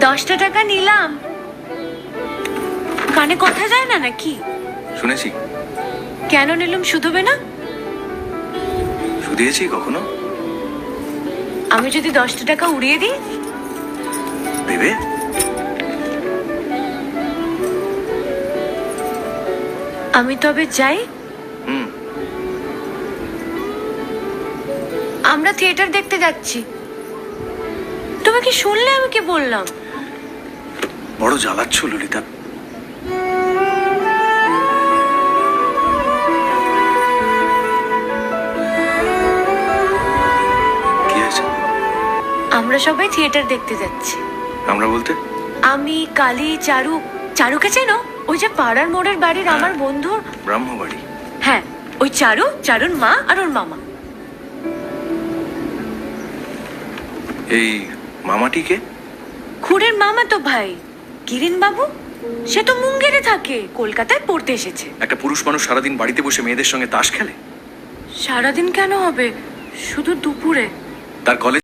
10টা টাকা নিলাম। কানে কথা যায় না নাকি? শুনেছি। কেন নিলাম? শুধবে না? শুধিয়েছি কখনো? আমি যদি 10টা টাকা উড়িয়ে দিই? ভেবে আমি তবে যাই। আমরা থিয়েটার দেখতে যাচ্ছি। তুমি কি শুনলে আমি কি বললাম? বড় জ্বালাচ্ছ ললিতা। কি আছে? আমরা সবাই থিয়েটার দেখতে যাচ্ছি। আমরা বলতে? আমি, কালী, চারু। চারুকে চেনো? ওই যে পাড়ার মোড়ের বাড়ির আমার বন্ধুর। ব্রাহ্মবাড়ি? হ্যাঁ, ওই চারু, চারুর মা আর ওর মামা। এই মামাটিকে? খুড়ের মামা তো ভাই, কিরিন বাবু। সে তো মুঙ্গেরে থাকে, কলকাতায় পড়তে এসেছে। একটা পুরুষ মানুষ সারাদিন বাড়িতে বসে মেয়েদের সঙ্গে তাস খেলে? সারাদিন কেন হবে, শুধু দুপুরে। তার কলেজ